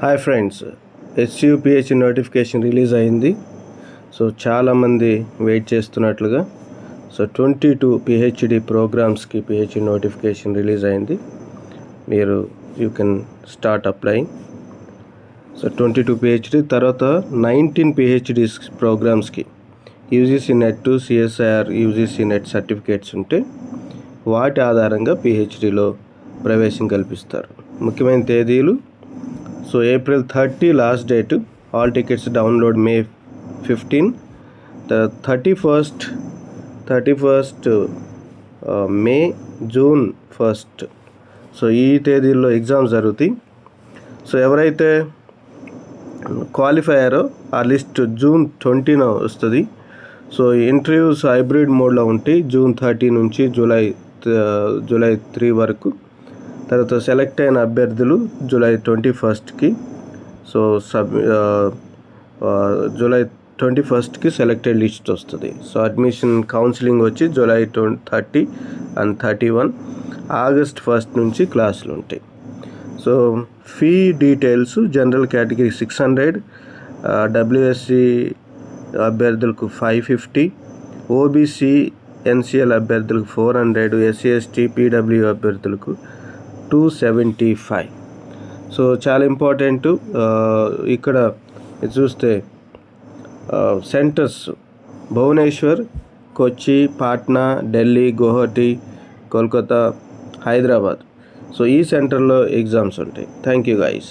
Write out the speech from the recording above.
Hi friends, SUPH notification release అయింది. So చాలామంది wait చేస్తున్నట్లుగా 22 PhD ప్రోగ్రామ్స్కి PhD నోటిఫికేషన్ రిలీజ్ అయింది. You can start applying. 22 PhD తర్వాత 19 PhD ప్రోగ్రామ్స్కి UGC net, CSIR, UGC net certificates ఉంటే వాటి ఆధారంగా PhDలో ప్రవేశం కల్పిస్తారు. ముఖ్యమైన తేదీలు: April 30 last date, all tickets download May 15, 31st May, June 1st. ఈ తేదీల్లో ఎగ్జామ్స్ జరుగుతాయి. ఎవరైతే క్వాలిఫై అయ్యారో ఆ లిస్ట్ June 20న వస్తుంది. ఇంటర్వ్యూస్ హైబ్రిడ్ మోడ్లో ఉంటాయి, June 30 నుంచి July 3 వరకు. తర్వాత సెలెక్ట్ అయిన అభ్యర్థులు July 21కి, July 21కి సెలెక్టెడ్ లిస్ట్ వస్తుంది. అడ్మిషన్ కౌన్సిలింగ్ వచ్చి July 30 and 31, August 1st నుంచి క్లాసులు ఉంటాయి. Fee details: general category 600, WSC అభ్యర్థులకు 550, OBC NCL అభ్యర్థులకు 400, SC ST PW అభ్యర్థులకు 275. చాలా ఇంపార్టెంట్. ఇక్కడ చూస్తే సెంటర్స్: భువనేశ్వర్, కొచ్చి, పాట్నా, ఢిల్లీ, గువాహటి, కోల్కతా, హైదరాబాద్. ఈ సెంటర్లో ఎగ్జామ్స్ ఉంటాయి. Thank you guys.